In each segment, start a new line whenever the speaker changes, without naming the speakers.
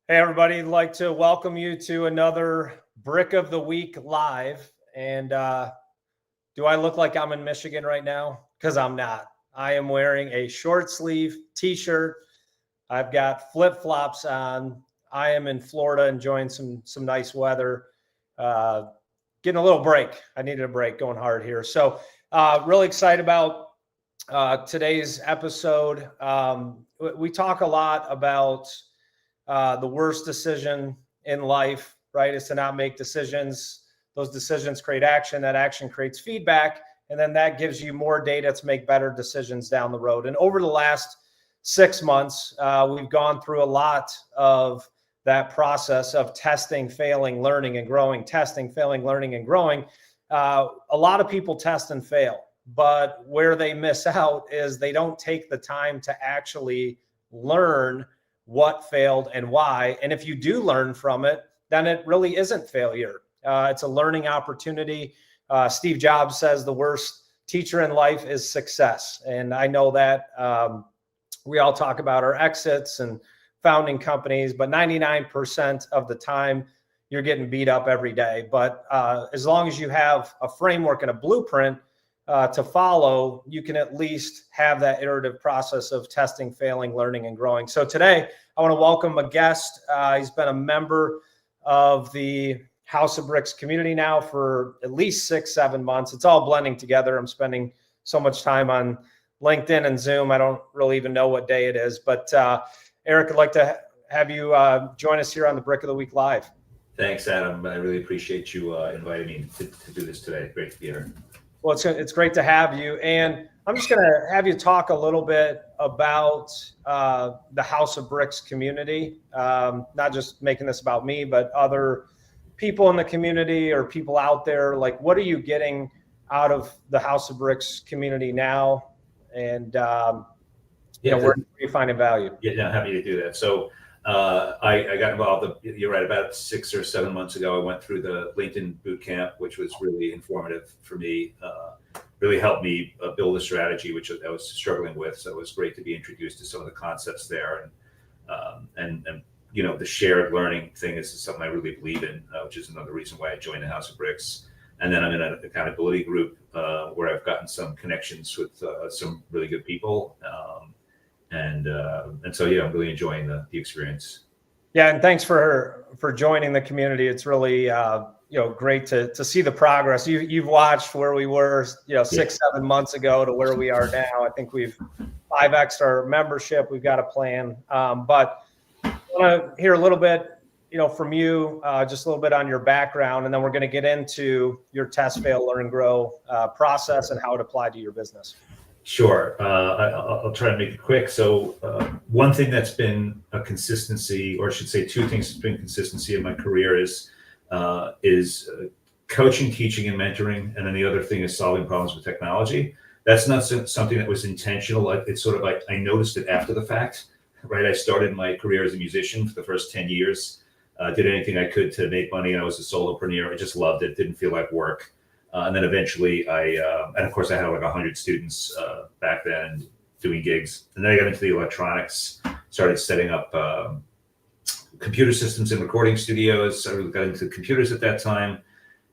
Hey, everybody. I'd like to welcome you to another Brick of the Week live. And do I look like I'm in Michigan right now? Because I'm not. I am wearing a short sleeve t-shirt. I've got flip-flops on. I am in Florida enjoying some nice weather. Getting a little break. I needed a break going hard here. So really excited about today's episode. We talk a lot about the worst decision in life, right, is to not make decisions. Those decisions create action. That action creates feedback. And then that gives you more data to make better decisions down the road. And over the last 6 months, we've gone through a lot of that process of testing, failing, learning, and growing, testing, failing, learning, and growing. A lot of people test and fail, but where they miss out is they don't take the time to actually learn what failed and why. And if you do learn from it, then it really isn't failure. It's a learning opportunity. Steve Jobs says the worst teacher in life is success. And I know that we all talk about our exits and founding companies, but 99% of the time you're getting beat up every day. But as long as you have a framework and a blueprint to follow, you can at least have that iterative process of testing, failing, learning, and growing. So today, I want to welcome a guest. He's been a member of the House of Bricks community now for at least 6-7 months. It's all blending together. I'm spending so much time on LinkedIn and Zoom. I don't really even know what day it is. But Eric, I'd like to have you join us here on the Brick of the Week Live.
Thanks, Adam. I really appreciate you inviting me to do this today. Great to be here.
Well, it's great to have you. And I'm just going to have you talk a little bit about the House of Bricks community, not just making this about me, but other people in the community or people out there. Like, what are you getting out of the House of Bricks community now? And, where are you finding value?
Yeah, happy to do that. So I got involved, you're right, about 6 or 7 months ago. I went through the LinkedIn boot camp, which was really informative for me, really helped me build a strategy, which I was struggling with. So it was great to be introduced to some of the concepts there. And the shared learning thing is something I really believe in, which is another reason why I joined the House of Bricks. And then I'm in an accountability group where I've gotten some connections with some really good people. And so, yeah, I'm really enjoying the experience.
Yeah, and thanks for joining the community. It's really great to see the progress. You've watched where we were 6-7 months ago to where we are now. I think we've 5x'd our membership. We've got a plan, but I want to hear a little bit from you, just a little bit on your background, and then we're going to get into your test, fail, learn, grow process and how it applied to your business.
Sure. I'll try to make it quick. So one thing that's been a consistency, or I should say two things that's been consistency in my career is coaching, teaching, and mentoring. And then the other thing is solving problems with technology. That's not something that was intentional. It's sort of like I noticed it after the fact, right? I started my career as a musician for the first 10 years, did anything I could to make money. I was a solopreneur. I just loved it. Didn't feel like work. And then eventually and of course I had like 100 students back then doing gigs. And then I got into the electronics, started setting up computer systems in recording studios. I really got into computers at that time.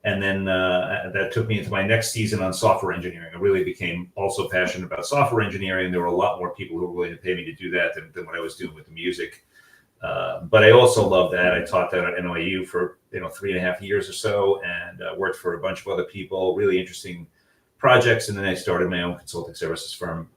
And then that took me into my next season on software engineering. I really became also passionate about software engineering. There were a lot more people who were willing to pay me to do that than what I was doing with the music. But I also love that. I taught that at NYU for 3.5 years or so, and worked for a bunch of other people, really interesting projects. And then I started my own consulting services firm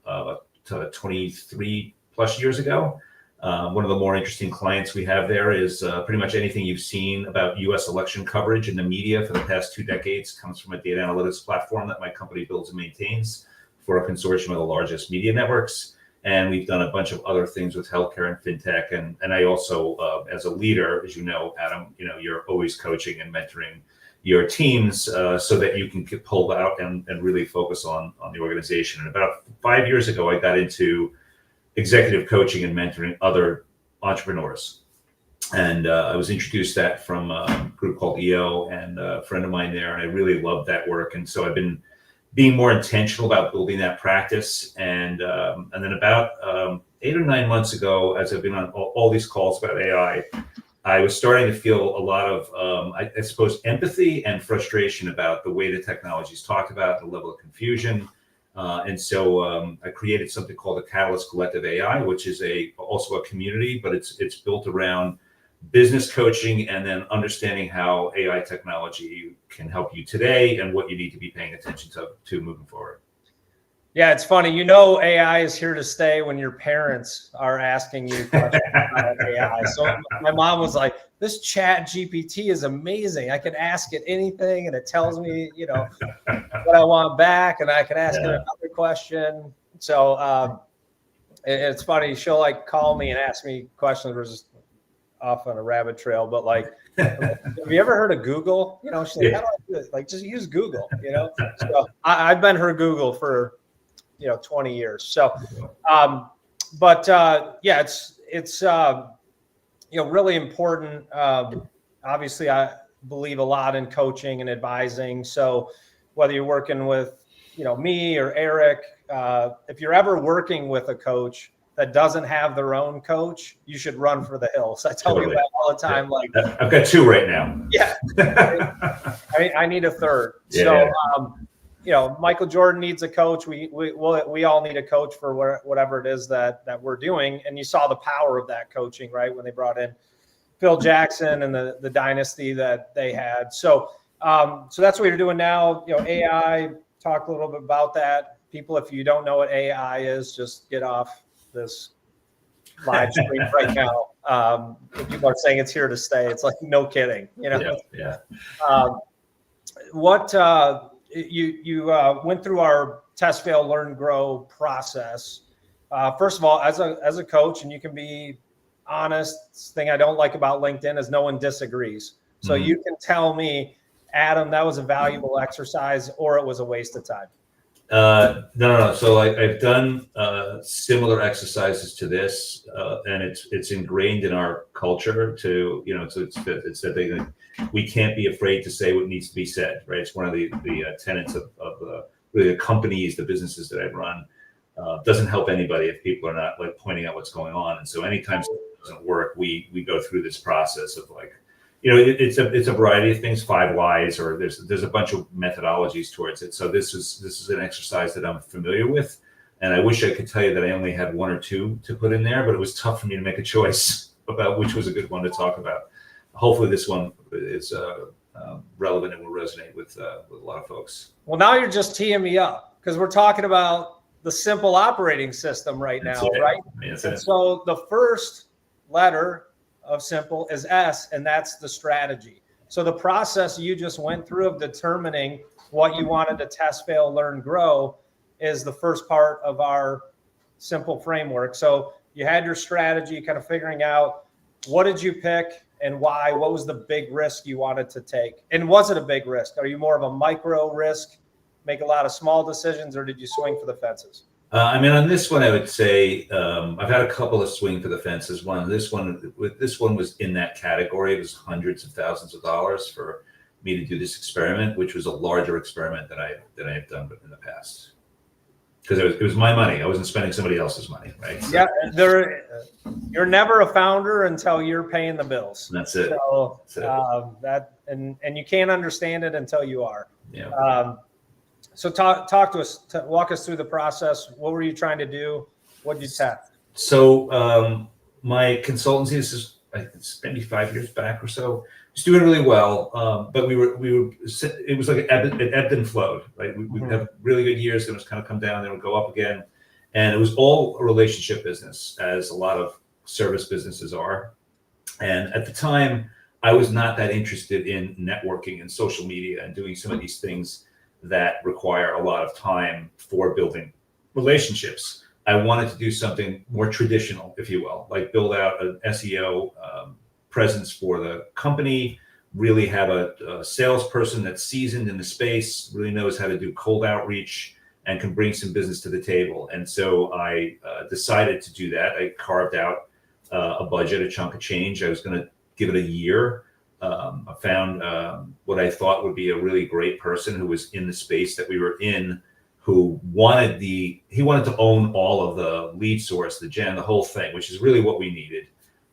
23 plus years ago. One of the more interesting clients we have there is pretty much anything you've seen about U.S. election coverage in the media for the past 2 decades comes from a data analytics platform that my company builds and maintains for a consortium of the largest media networks. And we've done a bunch of other things with healthcare and fintech. And I also, as a leader, as you know, Adam, you're always coaching and mentoring your teams so that you can get pulled out and really focus on the organization. And about 5 years ago, I got into executive coaching and mentoring other entrepreneurs. And I was introduced that from a group called EO and a friend of mine there. And I really loved that work. And so I've been being more intentional about building that practice. And then about 8 or 9 months ago, as I've been on all these calls about AI, I was starting to feel a lot of, I suppose, empathy and frustration about the way the technology is talked about, the level of confusion. And so I created something called the Catalyst Collective AI, which is also a community, but it's built around business coaching and then understanding how AI technology can help you today and what you need to be paying attention to moving forward.
Yeah, it's funny. You know, AI is here to stay when your parents are asking you questions about AI. So my mom was like, this chat GPT is amazing. I can ask it anything and it tells me, you know, what I want back, and I can ask it another question. So it's funny. She'll like call me and ask me questions. We're just off on a rabbit trail, but like, have you ever heard of Google? You know, she's like, how do I do it? Like, just use Google, you know? So I've been her Google for, 20 years. So, yeah, it's really important. Obviously I believe a lot in coaching and advising. So whether you're working with, me or Eric, if you're ever working with a coach that doesn't have their own coach, you should run for the hills. I tell people that all the time. Like,
I've got 2 right now.
Yeah. I need a third. So, Michael Jordan needs a coach. We all need a coach for whatever it is that we're doing. And you saw the power of that coaching, right? When they brought in Phil Jackson and the dynasty that they had. So that's what you're doing now. AI, talk a little bit about that. People, if you don't know what AI is, just get off this live stream right now. People are saying it's here to stay. It's like, no kidding, You went through our test, fail, learn, grow process. First of all, as a coach, and you can be honest, thing I don't like about LinkedIn is no one disagrees. So you can tell me, Adam, that was a valuable exercise or it was a waste of time.
No. So I've done similar exercises to this, and it's ingrained in our culture to, it's that we can't be afraid to say what needs to be said, right? It's one of the tenets of really the companies, the businesses that I've run. Doesn't help anybody if people are not like pointing out what's going on. And so anytime something doesn't work, we go through this process of like, it's a variety of things, 5 whys, or there's a bunch of methodologies towards it. So this is an exercise that I'm familiar with, and I wish I could tell you that I only had 1 or 2 to put in there, but it was tough for me to make a choice about which was a good one to talk about. Hopefully, this one is relevant and will resonate with a lot of folks.
Well, now you're just teeing me up because we're talking about the simple operating system right now, right? And so the first letter of simple is S, and that's the strategy. So the process you just went through of determining what you wanted to test, fail, learn, grow is the first part of our simple framework. So you had your strategy, kind of figuring out what did you pick and why, what was the big risk you wanted to take? And was it a big risk? Are you more of a micro risk, make a lot of small decisions, or did you swing for the fences?
On this one, I would say I've had a couple of swing for the fences. This one was in that category. It was hundreds of thousands of dollars for me to do this experiment, which was a larger experiment than I have done in the past. Because it was my money. I wasn't spending somebody else's money, right? So,
yeah, you're never a founder until you're paying the bills.
That's it.
So and you can't understand it until you are.
Yeah.
So talk to us, walk us through the process. What were you trying to do? What did you test?
So my consultancy, this is maybe 5 years back or so, was doing really well. But it was like it ebbed and flowed, right? We would have really good years, then it was kind of come down, then it would go up again. And it was all a relationship business, as a lot of service businesses are. And at the time, I was not that interested in networking and social media and doing some of these things that require a lot of time for building relationships. I wanted to do something more traditional, if you will, like build out an SEO presence for the company, really have a salesperson that's seasoned in the space, really knows how to do cold outreach and can bring some business to the table. And so I decided to do that. I carved out a budget, a chunk of change. I was going to give it a year. I found what I thought would be a really great person who was in the space that we were in, who wanted to own all of the lead source, the gen, the whole thing, which is really what we needed.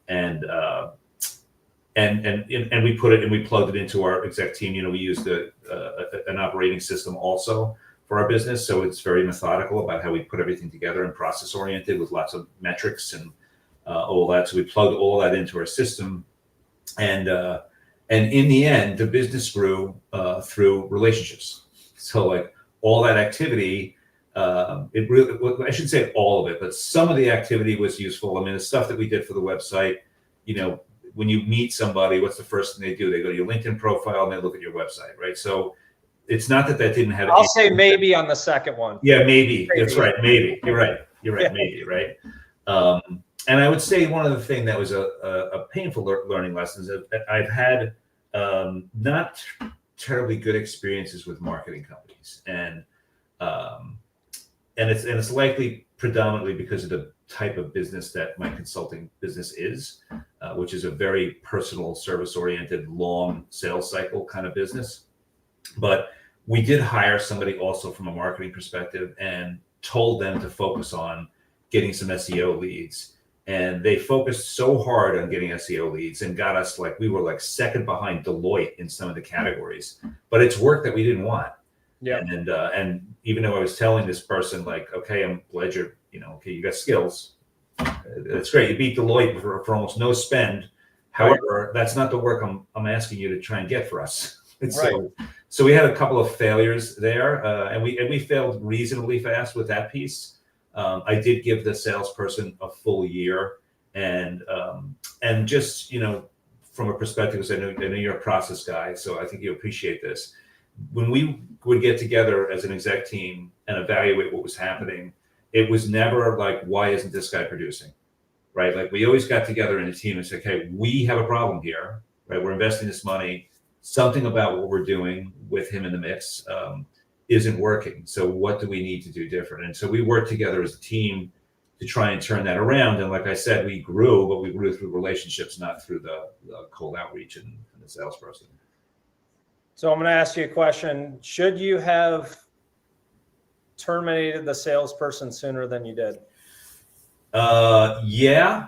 And and we put it and we plugged it into our exec team. We used an operating system also for our business, so it's very methodical about how we put everything together and process oriented with lots of metrics and all that. So we plugged all that into our system, and in the end, the business grew through relationships. So like all that activity, it really, I shouldn't say all of it, but some of the activity was useful. I mean, the stuff that we did for the website, when you meet somebody, what's the first thing they do? They go to your LinkedIn profile and they look at your website, right? So it's not that didn't have.
I'll say maybe on the second one.
Yeah, maybe. That's right. Maybe. You're right. Yeah. Maybe, right? And I would say one of the things that was a painful learning lesson is that I've had not terribly good experiences with marketing companies, and it's likely predominantly because of the type of business that my consulting business is, which is a very personal, service-oriented, long sales cycle kind of business. But we did hire somebody also from a marketing perspective and told them to focus on getting some SEO leads. And they focused so hard on getting SEO leads and got us we were second behind Deloitte in some of the categories. But it's work that we didn't want. Yeah. And even though I was telling this person okay, I'm glad you're, okay, you got skills. That's great. You beat Deloitte for almost no spend. However, that's not the work I'm asking you to try and get for us. Right. So we had a couple of failures there, and we failed reasonably fast with that piece. I did give the salesperson a full year, and just from a perspective, because I know you're a process guy, so I think you appreciate this. When we would get together as an exec team and evaluate what was happening, it was never why isn't this guy producing, right? We always got together in a team and said, okay, we have a problem here, right? We're investing this money. Something about what we're doing with him in the mix isn't working. So what do we need to do different? And so we worked together as a team to try and turn that around. And like I said, we grew, but we grew through relationships, not through the cold outreach and the salesperson.
So I'm going to ask you a question. Should you have terminated the salesperson sooner than you did?
Yeah,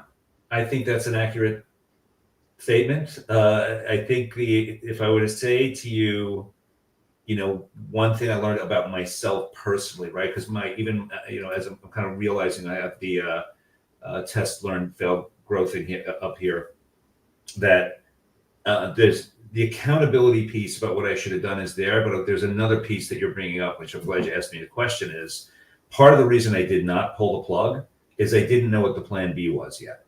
I think that's an accurate statement. I think if I were to say to you, one thing I learned about myself personally, right? Because as I'm kind of realizing I have the test, learn, fail, growth up here, that there's the accountability piece about what I should have done is there, but there's another piece that you're bringing up, which I'm glad you asked me the question, is part of the reason I did not pull the plug is I didn't know what the plan B was yet.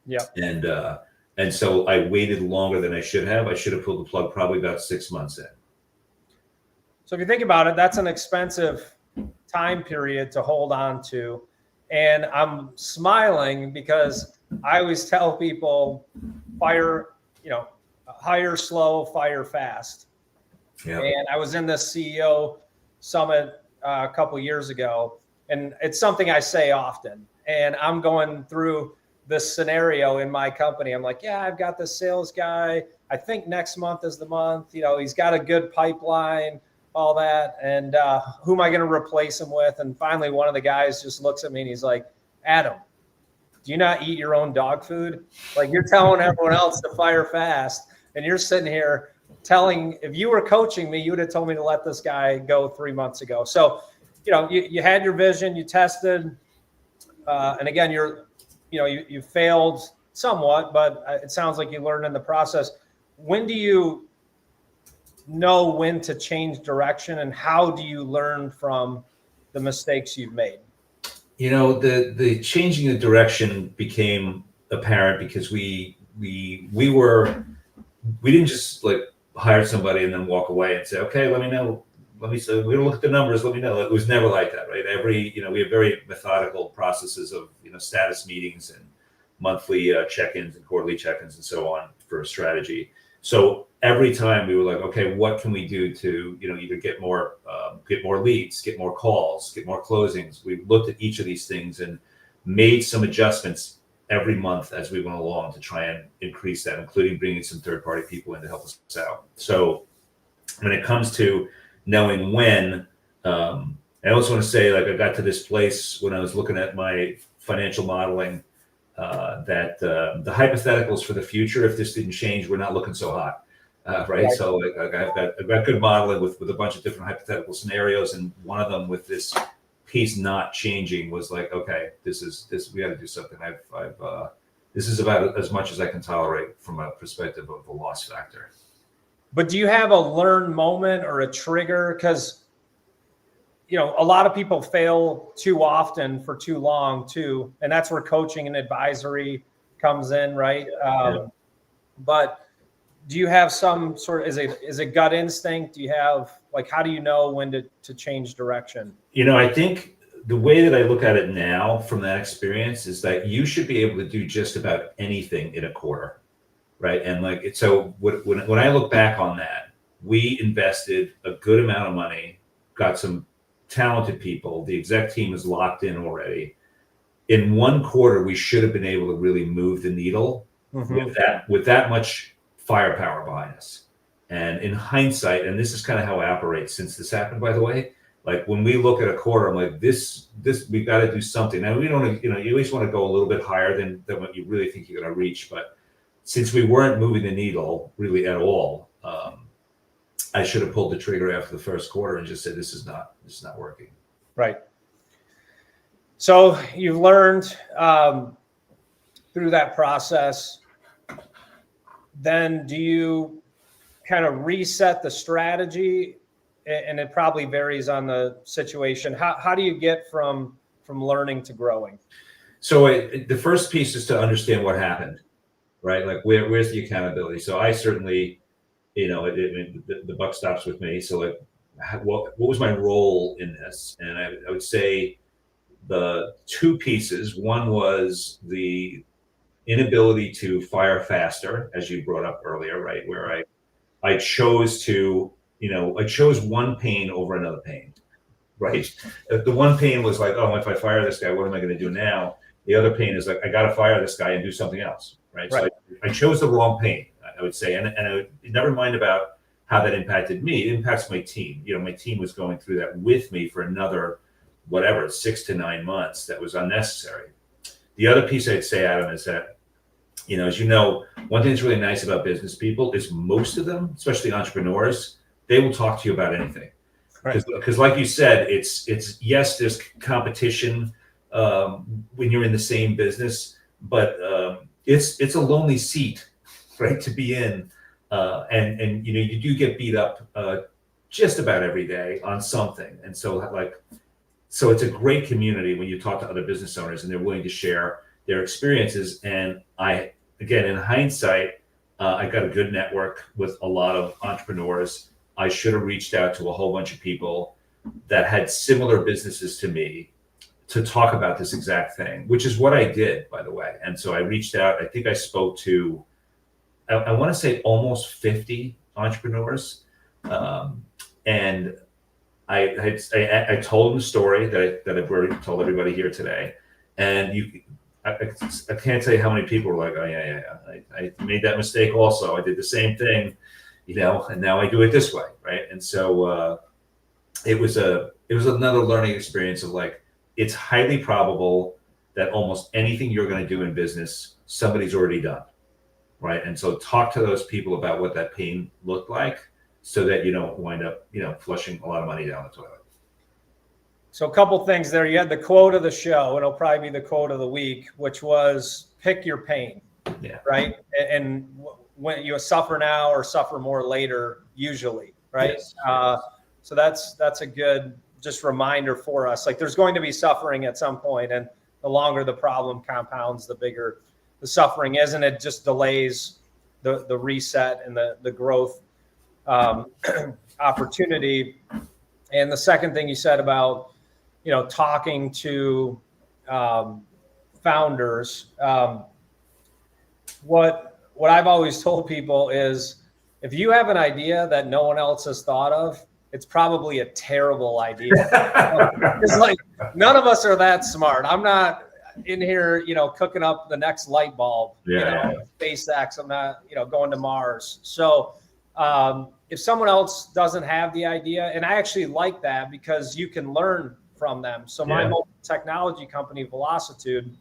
Yeah. And so I waited longer than I should have. I should have pulled the plug probably about 6 months in.
So if you think about it, that's an expensive time period to hold on to. And I'm smiling because I always tell people hire slow, fire fast. Yeah. And I was in this CEO summit a couple years ago, and it's something I say often. And I'm going through this scenario in my company. I'm like, yeah, I've got this sales guy. I think next month is the month. He's got a good pipeline, all that. And who am I going to replace him with? And finally, one of the guys just looks at me and he's like, Adam, do you not eat your own dog food? You're telling everyone else to fire fast. And you're sitting here if you were coaching me, you would have told me to let this guy go 3 months ago. So, you had your vision, you tested, and again, you failed somewhat, but it sounds like you learned in the process. When do you know when to change direction, and how do you learn from the mistakes you've made?
The changing the direction became apparent because we didn't just hire somebody and then walk away and say, okay, let me know. We're gonna look at the numbers. Let me know. It was never like that, right? We have very methodical processes of, status meetings and monthly check-ins and quarterly check-ins and so on for a strategy. So every time we were like, okay, what can we do to, either get more leads, get more calls, get more closings? We looked at each of these things and made some adjustments every month as we went along to try and increase that, including bringing some third-party people in to help us out. So when it comes to knowing when, I also want to say, I got to this place when I was looking at my financial modeling that the hypotheticals for the future, if this didn't change, we're not looking so hot. Right. So like, I've got good modeling with a bunch of different hypothetical scenarios. And one of them with this piece not changing was like, okay, this we got to do something. This is about as much as I can tolerate from a perspective of the loss factor.
But do you have a learn moment or a trigger? Because, you know, a lot of people fail too often for too long too. And that's where coaching and advisory comes in, right? But do you have some sort of, is it gut instinct? Do you have, like, how do you know when to change direction?
You know, I think the way that I look at it now from that experience is that you should be able to do just about anything in a quarter, right? And like, so when I look back on that, we invested a good amount of money, got some talented people. The exec team is locked in already. In one quarter, we should have been able to really move the needle with that much firepower behind us. And in hindsight, and this is kind of how I operate since this happened, by the way, like when we look at a quarter, I'm like, this, we've got to do something. Now we don't, you know, you always want to go a little bit higher than what you really think you're going to reach. But since we weren't moving the needle really at all, I should have pulled the trigger after the first quarter and just said, this is not working.
Right. So you've learned through that process. Then do you kind of reset the strategy? And it probably varies on the situation. How do you get from learning to growing?
So the first piece is to understand what happened, right? Like where's the accountability? So I certainly, you know, the buck stops with me. So like, what was my role in this? And I would say the two pieces. One was the inability to fire faster, as you brought up earlier, right? Where I chose to, you know, I chose one pain over another pain, right? The one pain was like, oh, if I fire this guy, what am I going to do now? The other pain is like, I got to fire this guy and do something else, right? So I chose the wrong pain, I would say. And I would never mind about how that impacted me. It impacts my team. You know, my team was going through that with me for another, whatever, 6 to 9 months. That was unnecessary. The other piece I'd say, Adam, is that, you know, as you know, one thing that's really nice about business people is most of them, especially entrepreneurs, they will talk to you about anything. Because like you said, it's yes, there's competition when you're in the same business, but it's a lonely seat, right, to be in. And you know, you do get beat up just about every day on something. And so it's a great community when you talk to other business owners and they're willing to share their experiences. And again, in hindsight, I got a good network with a lot of entrepreneurs. I should have reached out to a whole bunch of people that had similar businesses to me to talk about this exact thing, which is what I did, by the way. And so I reached out. I think I spoke to, I want to say almost 50 entrepreneurs. And I told them the story that I've already told everybody here today. And I can't tell you how many people were like, oh yeah, I made that mistake also. I did the same thing, you know, and now I do it this way, right? And so it was another learning experience of like, it's highly probable that almost anything you're going to do in business, somebody's already done, right? And so talk to those people about what that pain looked like so that you don't wind up, you know, flushing a lot of money down the toilet.
So a couple things there. You had the quote of the show, and it'll probably be the quote of the week, which was pick your pain, right? And when you suffer now or suffer more later, usually, right?
Yes.
So that's a good just reminder for us. Like there's going to be suffering at some point, and the longer the problem compounds, the bigger the suffering is, and it just delays the reset and the growth opportunity. And the second thing you said about, you know, talking to founders, what I've always told people is if you have an idea that no one else has thought of, it's probably a terrible idea. It's like none of us are that smart. I'm not in here, you know, cooking up the next light bulb, SpaceX. I'm not, you know, going to Mars. So if someone else doesn't have the idea, and I actually like that because you can learn from them. So my mobile technology company, Velocitude,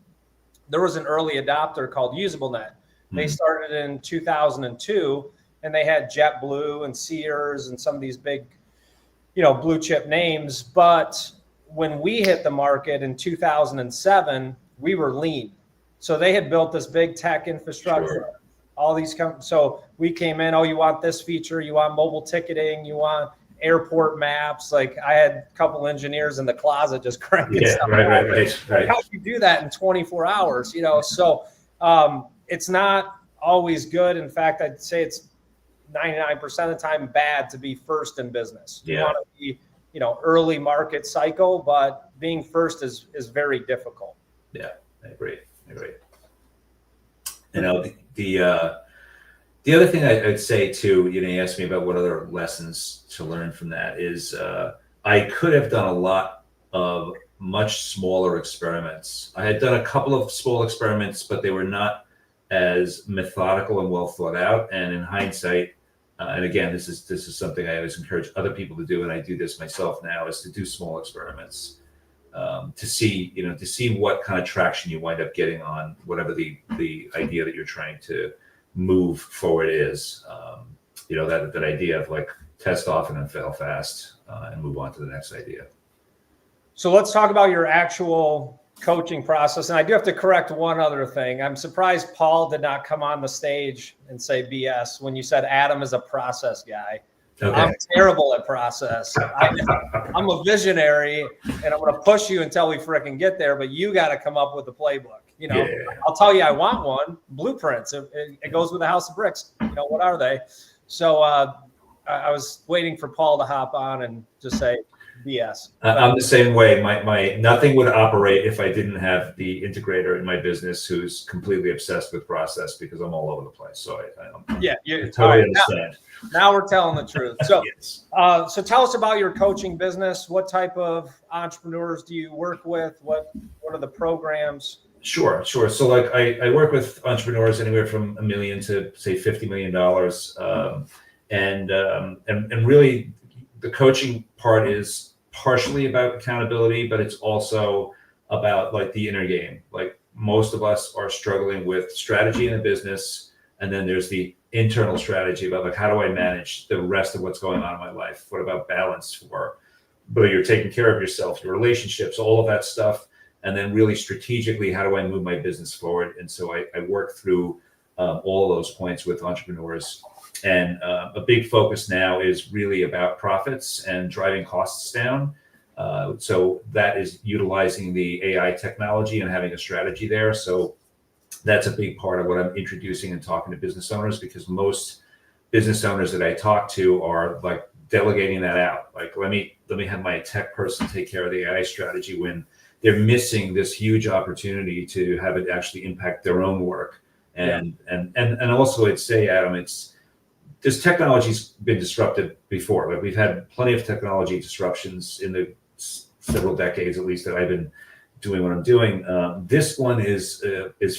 there was an early adopter called UsableNet. They started in 2002, and they had JetBlue and Sears and some of these big, blue chip names. But when we hit the market in 2007, we were lean. So they had built this big tech infrastructure.
Sure.
All these so we came in, you want this feature, you want mobile ticketing, you want airport maps. Like I had a couple engineers in the closet just cranking stuff.
Right.
How do you do that in 24 hours? So it's not always good. In fact, I'd say it's 99% of the time bad to be first in business. You want to be, early market cycle, but being first is very difficult.
Yeah, I agree. The other thing I'd say too, you asked me about what other lessons to learn from that is I could have done a lot of much smaller experiments. I had done a couple of small experiments, but they were not as methodical and well thought out. And in hindsight, and again, this is something I always encourage other people to do, and I do this myself now, is to do small experiments to see what kind of traction you wind up getting on whatever the idea that you're trying to move forward is. That idea of like test often and fail fast and move on to the next idea.
So let's talk about your actual coaching process. And I do have to correct one other thing. I'm surprised Paul did not come on the stage and say BS when you said Adam is a process guy. Okay. I'm terrible at process. I'm a visionary, and I'm going to push you until we fricking get there. But you got to come up with the playbook. I'll tell you, I want one. Blueprints. It goes with a house of bricks. What are they? So I was waiting for Paul to hop on and just say BS.
I'm the same way. My nothing would operate if I didn't have the integrator in my business who's completely obsessed with process, because I'm all over the place. So I totally understand.
Now we're telling the truth. So,
yes.
So tell us about your coaching business. What type of entrepreneurs do you work with? What are the programs?
Sure. So like I work with entrepreneurs anywhere from $1 million to say $50 million. And really the coaching part is partially about accountability, but it's also about like the inner game. Like most of us are struggling with strategy in a business. And then there's the internal strategy about like, how do I manage the rest of what's going on in my life? What about balance for whether you're taking care of yourself, your relationships, all of that stuff. And then really strategically, how do I move my business forward? And so I work through all of those points with entrepreneurs. And a big focus now is really about profits and driving costs down. So that is utilizing the AI technology and having a strategy there. So that's a big part of what I'm introducing and talking to business owners, because most business owners that I talk to are like delegating that out. Like, let me have my tech person take care of the AI strategy, when they're missing this huge opportunity to have it actually impact their own work. And also I'd say, Adam, this technology's been disrupted before. Like we've had plenty of technology disruptions in the several decades, at least, that I've been doing what I'm doing. This one is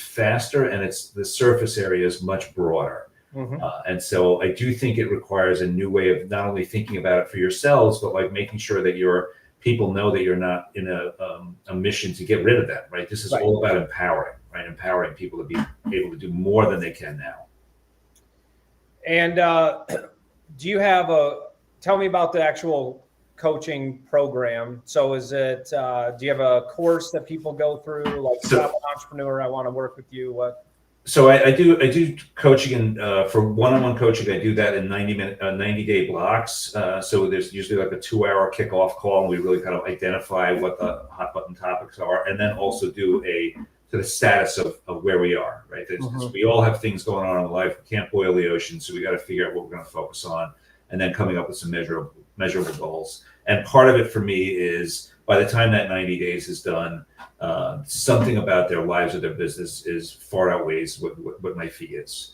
faster, and the surface area is much broader. Mm-hmm. And so I do think it requires a new way of not only thinking about it for yourselves, but like making sure that your people know that you're not in a mission to get rid of them, right? This is all about empowering, right? Empowering people to be able to do more than they can now.
And do you have tell me about the actual coaching program. So is it, do you have a course that people go through? Like, I'm an entrepreneur, I want to work with you. What?
So I do coaching, and for one-on-one coaching, I do that in 90-day blocks. So there's usually like a 2-hour kickoff call, and we really kind of identify what the hot button topics are, and then also do the status of where we are, right? We all have things going on in life. We can't boil the ocean, so we got to figure out what we're going to focus on, and then coming up with some measurable goals. And part of it for me is, by the time that 90 days is done, something about their lives or their business is far outweighs what my fee is.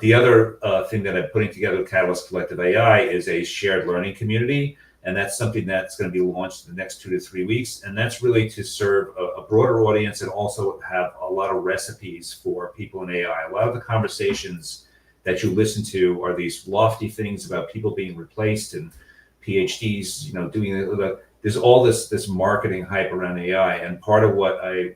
The other thing that I'm putting together with Catalyst Collective AI is a shared learning community. And that's something that's going to be launched in the next 2 to 3 weeks. And that's really to serve a broader audience, and also have a lot of recipes for people in AI. A lot of the conversations that you listen to are these lofty things about people being replaced and PhDs, doing there's all this marketing hype around AI, and part of what I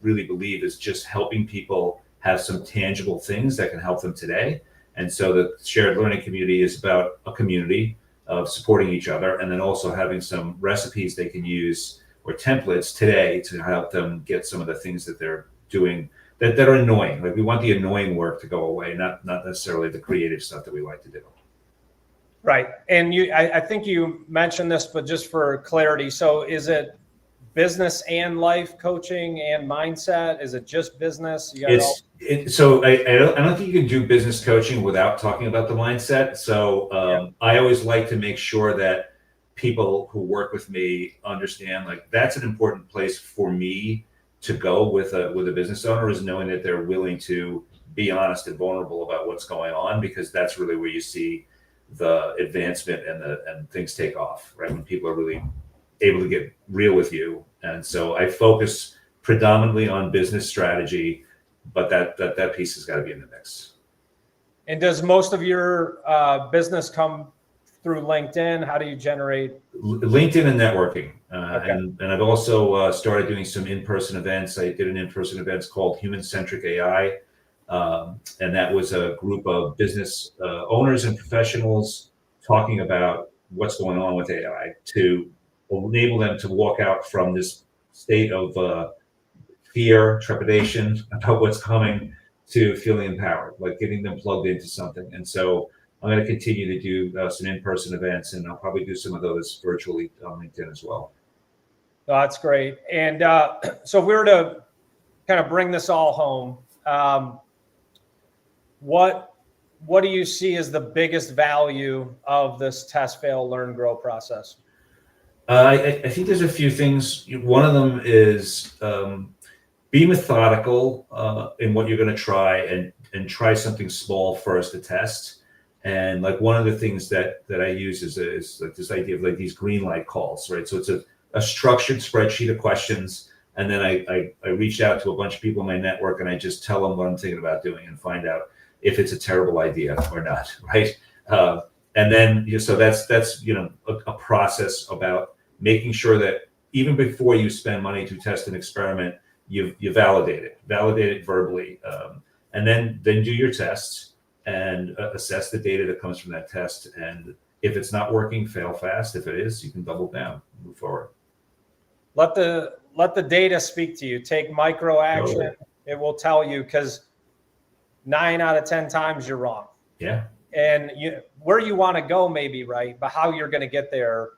really believe is just helping people have some tangible things that can help them today. And so the shared learning community is about a community of supporting each other, and then also having some recipes they can use or templates today to help them get some of the things that they're doing that are annoying. Like, we want the annoying work to go away, not necessarily the creative stuff that we like to do.
Right. And I think you mentioned this, but just for clarity, so is it business and life coaching and mindset? Is it just business?
So I don't think you can do business coaching without talking about the mindset. So I always like to make sure that people who work with me understand, like, that's an important place for me to go with a business owner, is knowing that they're willing to be honest and vulnerable about what's going on, because that's really where you see the advancement and things take off, right? When people are really able to get real with you. And so I focus predominantly on business strategy, but that piece has got to be in the mix.
And does most of your business come through LinkedIn? How do you generate?
LinkedIn and networking.
Okay.
And I've also started doing some in-person events. I did an in-person event called Human-Centric AI. And that was a group of business owners and professionals talking about what's going on with AI to enable them to walk out from this state of fear, trepidation about what's coming, to feeling empowered, like getting them plugged into something. And so I'm going to continue to do some in-person events, and I'll probably do some of those virtually on LinkedIn as well.
Oh, that's great. And so if we were to kind of bring this all home, what do you see as the biggest value of this test, fail, learn, grow process?
I think there's a few things. One of them is be methodical in what you're going to try, and try something small first to test. And like, one of the things that I use is like this idea of like these green light calls, right? So it's a structured spreadsheet of questions. And then I reach out to a bunch of people in my network, and I just tell them what I'm thinking about doing, and find out if it's a terrible idea or not, right? And then, so that's a process about making sure that even before you spend money to test an experiment, you validate it verbally, and then do your tests and assess the data that comes from that test. And if it's not working, fail fast. If it is, you can double down, move forward.
Let the data speak to you. Take micro action. Totally. It will tell you, because 9 out of 10 times you're wrong.
Yeah.
And where you want to go may be right, but how you're going to get there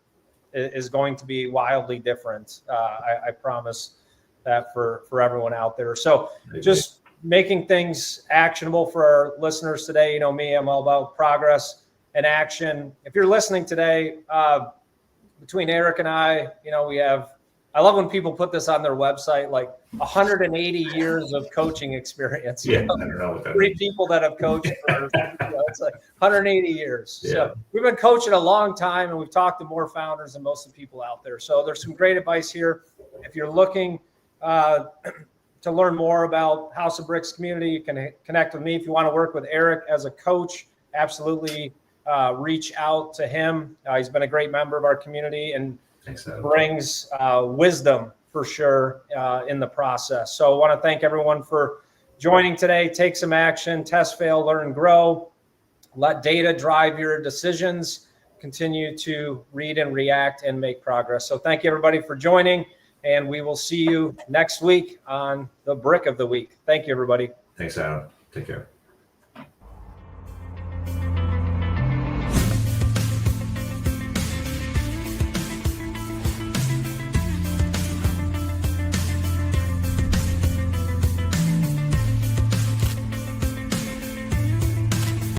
is going to be wildly different. I promise that for everyone out there. So just making things actionable for our listeners today. You know me, I'm all about progress and action. If you're listening today, between Eric and I love when people put this on their website, like 180 years of coaching experience.
Yeah, I don't know what that
3
means.
people that have coached for, it's like 180 years.
Yeah.
So we've been coaching a long time, and we've talked to more founders than most of the people out there. So there's some great advice here. If you're looking to learn more about House of Bricks community, you can connect with me. If you want to work with Eric as a coach, absolutely reach out to him. He's been a great member of our community, and brings wisdom for sure in the process. So I want to thank everyone for joining today. Take some action, test, fail, learn, grow. Let data drive your decisions. Continue to read and react and make progress. So thank you, everybody, for joining, and we will see you next week on the Brick of the Week. Thank you, everybody.
Thanks, Adam. Take care.